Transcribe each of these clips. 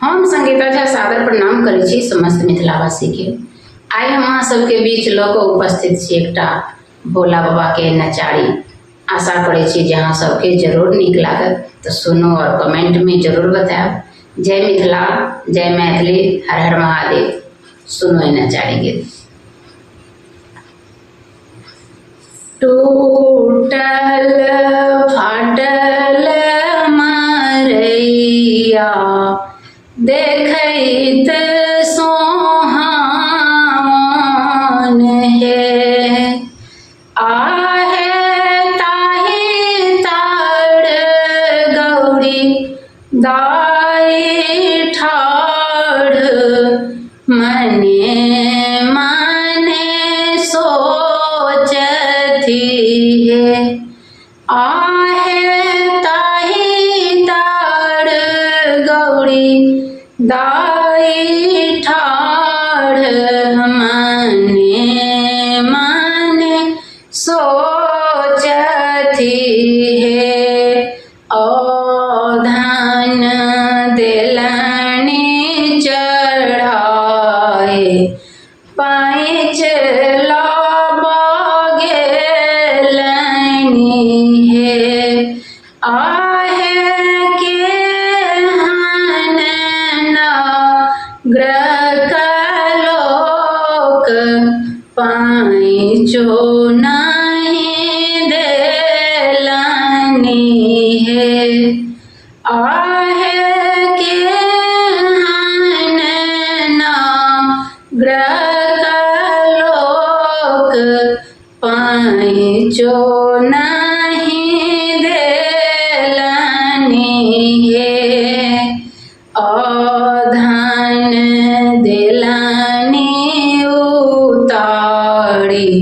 हम संगीता झा सादर प्रणाम करै छी समस्त मिथिलावासी के। आइ हम अहाँ सबके बीच लऽ कऽ उपस्थित छी एकटा भोला बाबा के नचारी। आशा करै छी जे अहाँ सबके जरूर नीक लागत, तो सुनू और कमेंट में जरूर बतायब। जय मिथिला, जय मैथिली, हर हर महादेव। सुनो ये नचारी गीत। टूटल फाटल मरैया देखैत सोहावन हे, आहे ताहि तार गौरी दाई ठाढ़ मने मने सोचती है। आहे ताहि तार गौरी दाई ठाढ़ मने मने सोचती है। औधन दिलनी चढ़ाए पैंच गेलनी है। आहे के हन ग्रकलोक पैंचो नहीं देलनी है। आहे के हन ग्रकलोक पैंचो नहीं देलनी है। औधन दिलनी उतारी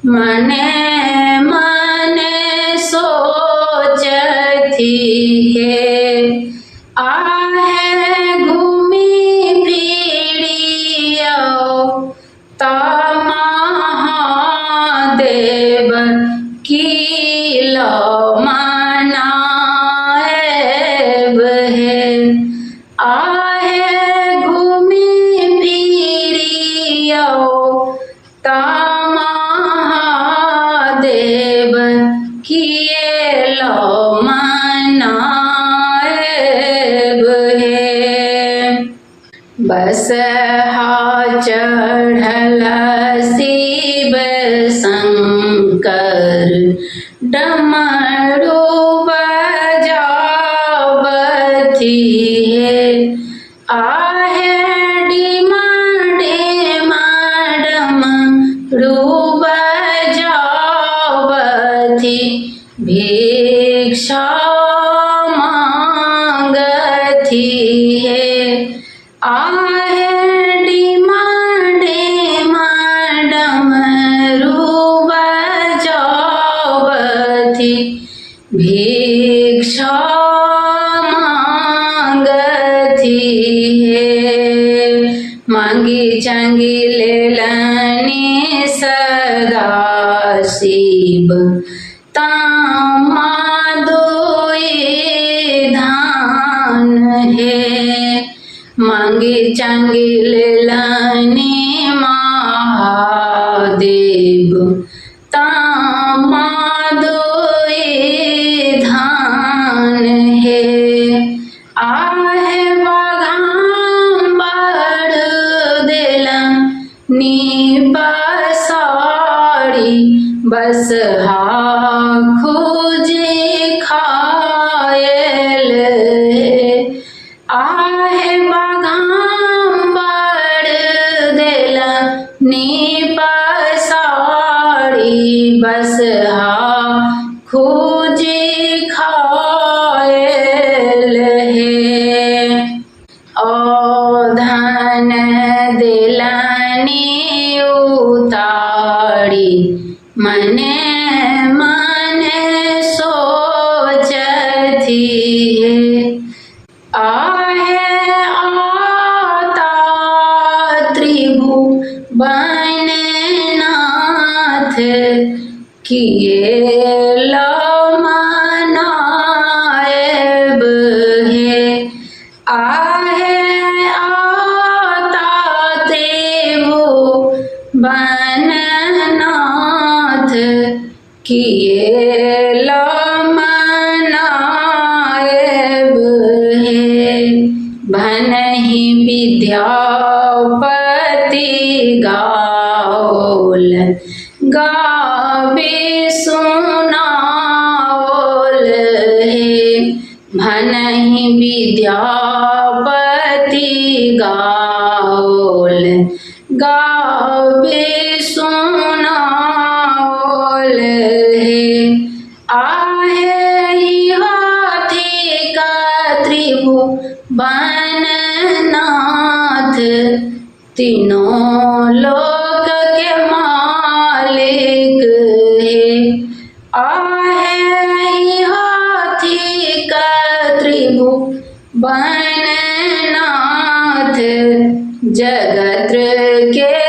मने मने सोचती है। आहे घूमी फिरियो ता महादेव की लो मनाएब है। आहे घूमी फिरियो ता महादेव किए लो मनाएब है। बसहा चढ़ल शिव शंकर डमरू बजावती है। आहे डिमा डिमा डमरू बजावती भिक्षा मांगती है। आहे डिमा डिमा डमरू बजावती भिक्षा मांगती है। मांगी चांगी लेलनी सदा शिव तामा दोई धान है। मांगी चांगी लेलनी महादेव तामा दोई धान है। आहे बाघांबर दिलनी पसारी बसहा खोजे खायल है। आहे बाघांबर दिलनी पसारी बसहा खोजे खायल है। औधन दिलनी उतारी मने मने सोचती है। आहे आता त्रिभुवननाथ किए लो मनाएब है। आहे आता त्रिभुवननाथ किए मनाएब है भनहि विद्यापति गाओल गावे सुनाओल है भनहि विद्यापति गाओल गावे सुनाओल है आहे हाथी का त्रिभुवननाथ तीनों लोक के मालिक है आहे हाथी का त्रिभुवननाथ जगत के